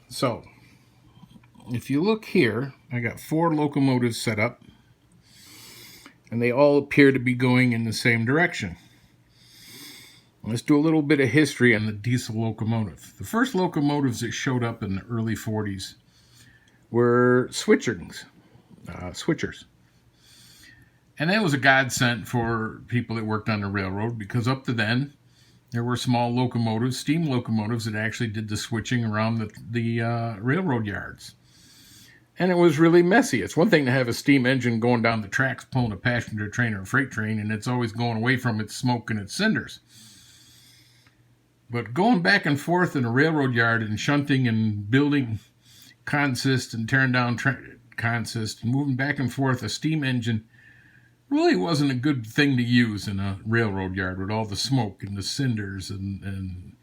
So, if you look here, I got 4 locomotives set up, and they all appear to be going in the same direction. Let's do a little bit of history on the diesel locomotive. The first locomotives that showed up in the early 40s were switchers. And that was a godsend for people that worked on the railroad, because up to then, there were small locomotives, steam locomotives, that actually did the switching around the railroad yards. And it was really messy. It's one thing to have a steam engine going down the tracks pulling a passenger train or a freight train, and it's always going away from its smoke and its cinders. But going back and forth in a railroad yard and shunting and building consist and tearing down consist and moving back and forth a steam engine really wasn't a good thing to use in a railroad yard with all the smoke and the cinders and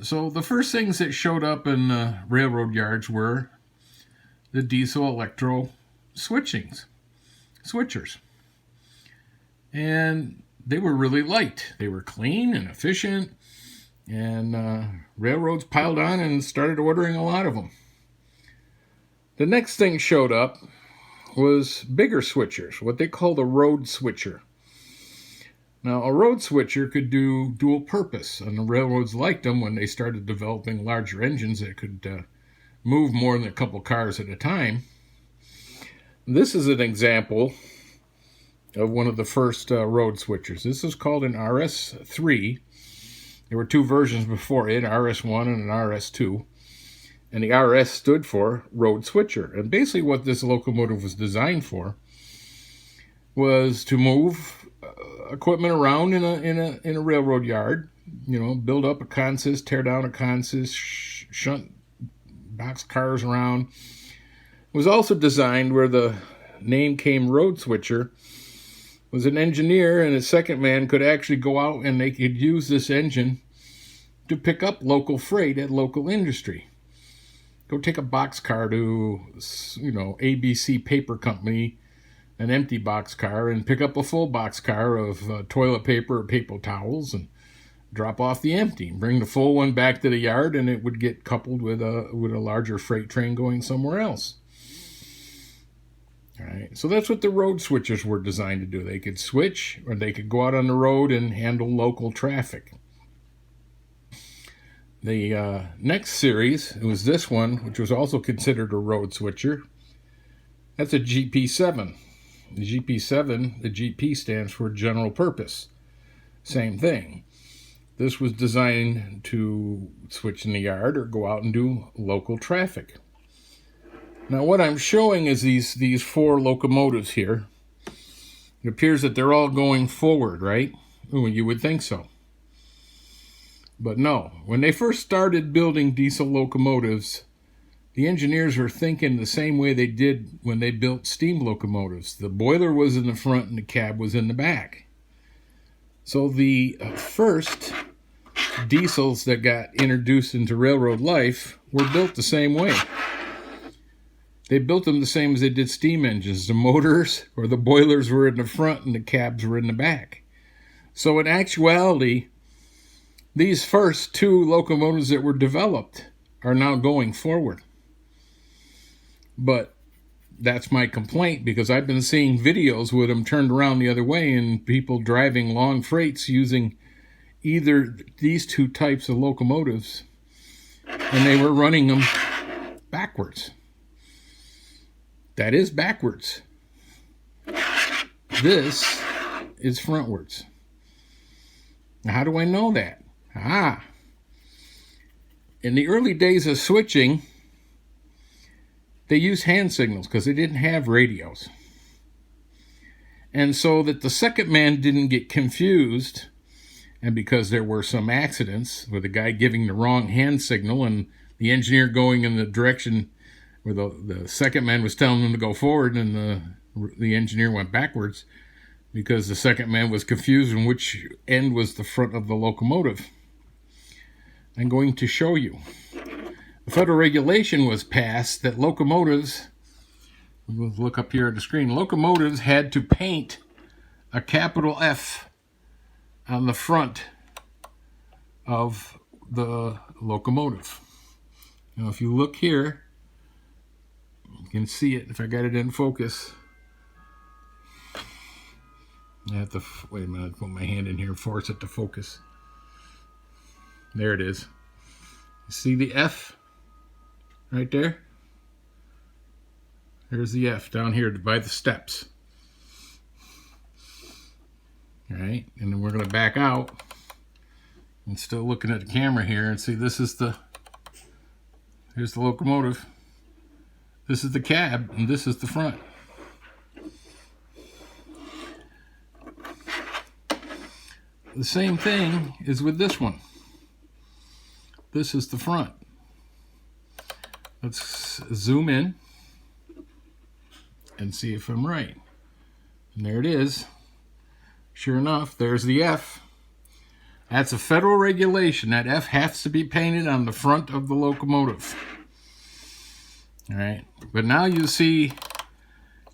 so the first things that showed up in railroad yards were the diesel electro switchers. And they were really light. They were clean and efficient, and railroads piled on and started ordering a lot of them. The next thing showed up was bigger switchers, what they called a road switcher. Now, a road switcher could do dual purpose, and the railroads liked them when they started developing larger engines that could move more than a couple cars at a time. This is an example of one of the first road switchers. This is called an RS3. There were 2 versions before it, RS1 and an RS2. And the RS stood for road switcher. And basically what this locomotive was designed for was to move equipment around in a railroad yard, build up a consist, tear down a consist, shunt box cars around. It was also designed where the name came road switcher was an engineer and a second man could actually go out and they could use this engine to pick up local freight at local industry. Go take a boxcar to, ABC Paper Company, an empty boxcar, and pick up a full boxcar of toilet paper or paper towels and drop off the empty. Bring the full one back to the yard, and it would get coupled with a larger freight train going somewhere else. All right, so that's what the road switchers were designed to do. They could switch, or they could go out on the road and handle local traffic. The next series, it was this one, which was also considered a road switcher. That's a GP7. The GP7, the GP stands for general purpose. Same thing. This was designed to switch in the yard or go out and do local traffic. Now what I'm showing is these 4 locomotives here. It appears that they're all going forward, right? Ooh, you would think so. But no, when they first started building diesel locomotives, the engineers were thinking the same way they did when they built steam locomotives. The boiler was in the front and the cab was in the back. So the first diesels that got introduced into railroad life were built the same way. They built them the same as they did steam engines. The motors or the boilers were in the front and the cabs were in the back. So in actuality, these first 2 locomotives that were developed are now going forward. But that's my complaint, because I've been seeing videos with them turned around the other way and people driving long freights using either these 2 types of locomotives, and they were running them backwards. That is backwards. This is frontwards. Now, how do I know that? In the early days of switching, they used hand signals because they didn't have radios. And so that the second man didn't get confused, and because there were some accidents with the guy giving the wrong hand signal and the engineer going in the direction where the second man was telling him to go forward, and the engineer went backwards because the second man was confused in which end was the front of the locomotive. I'm going to show you. A federal regulation was passed that locomotives, we'll look up here at the screen, locomotives had to paint a capital F on the front of the locomotive. Now if you look here, you can see it if I got it in focus. I have to, wait a minute, put my hand in here and force it to focus. There it is. You see the F right there? There's the F down here by the steps. All right, and then we're going to back out and still looking at the camera here and see this is here's the locomotive. This is the cab and this is the front. The same thing is with this one. This is the front. Let's zoom in and see if I'm right. And there it is. Sure enough, there's the F. That's a federal regulation. That F has to be painted on the front of the locomotive. All right. But now you see,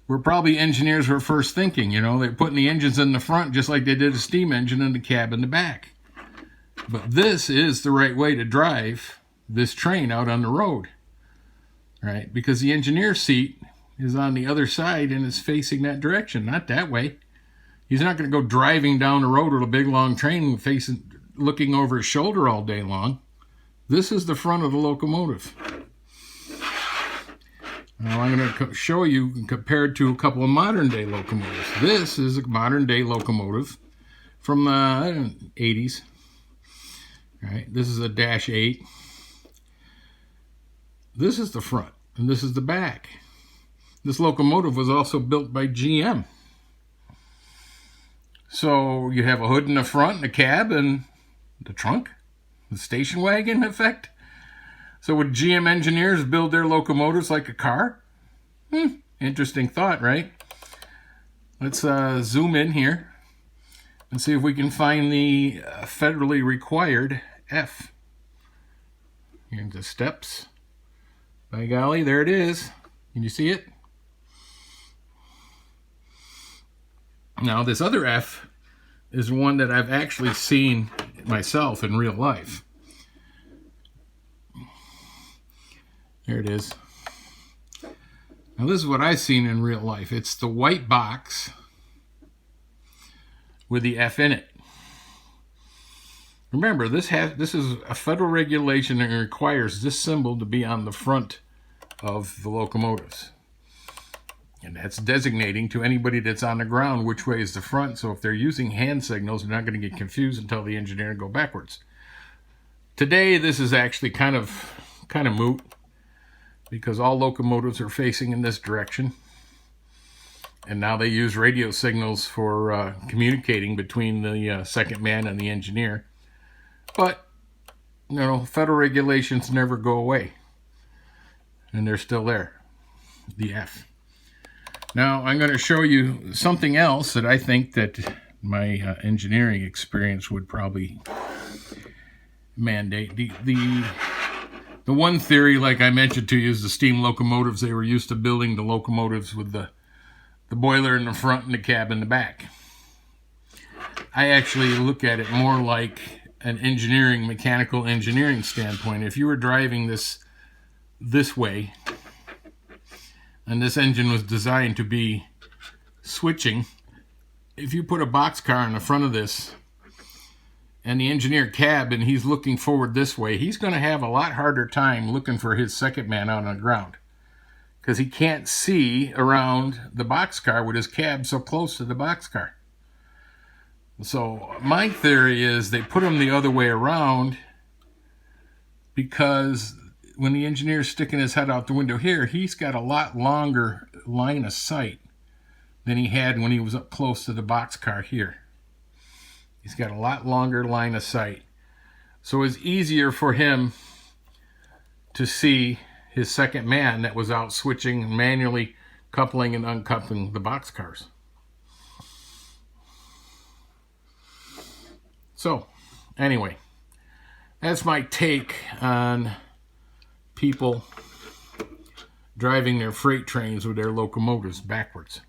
where probably engineers were first thinking, they're putting the engines in the front just like they did a steam engine and the cab in the back. But this is the right way to drive this train out on the road, right? Because the engineer's seat is on the other side and is facing that direction, not that way. He's not going to go driving down the road with a big long train looking over his shoulder all day long. This is the front of the locomotive. Now I'm going to show you compared to a couple of modern day locomotives. This is a modern day locomotive from the 80s. All right, this is a Dash 8. This is the front and this is the back. This locomotive was also built by GM. So you have a hood in the front, and a cab, and the trunk, the station wagon effect. So would GM engineers build their locomotives like a car? Interesting thought, right? Let's zoom in here and see if we can find the federally required F. Here's the steps. By golly, there it is. Can you see it? Now, this other F is one that I've actually seen myself in real life. There it is. Now, this is what I've seen in real life. It's the white box with the F in it. Remember, this is a federal regulation that requires this symbol to be on the front of the locomotives. And that's designating to anybody that's on the ground which way is the front. So if they're using hand signals, they're not going to get confused and tell the engineer to go backwards. Today, this is actually kind of moot because all locomotives are facing in this direction. And now they use radio signals for communicating between the second man and the engineer. But, federal regulations never go away. And they're still there. The F. Now, I'm going to show you something else that I think that my engineering experience would probably mandate. The one theory, like I mentioned to you, is the steam locomotives. They were used to building the locomotives with the boiler in the front and the cab in the back. I actually look at it more like an mechanical engineering standpoint. If you were driving this way, and this engine was designed to be switching, if you put a boxcar in the front of this and the engineer cab and he's looking forward this way, he's going to have a lot harder time looking for his second man out on the ground because he can't see around the boxcar with his cab so close to the boxcar. So my theory is they put him the other way around because when the engineer's sticking his head out the window here, he's got a lot longer line of sight than he had when he was up close to the boxcar here. He's got a lot longer line of sight. So it's easier for him to see his second man that was out switching, manually coupling and uncoupling the boxcars. So, anyway, that's my take on people driving their freight trains with their locomotives backwards.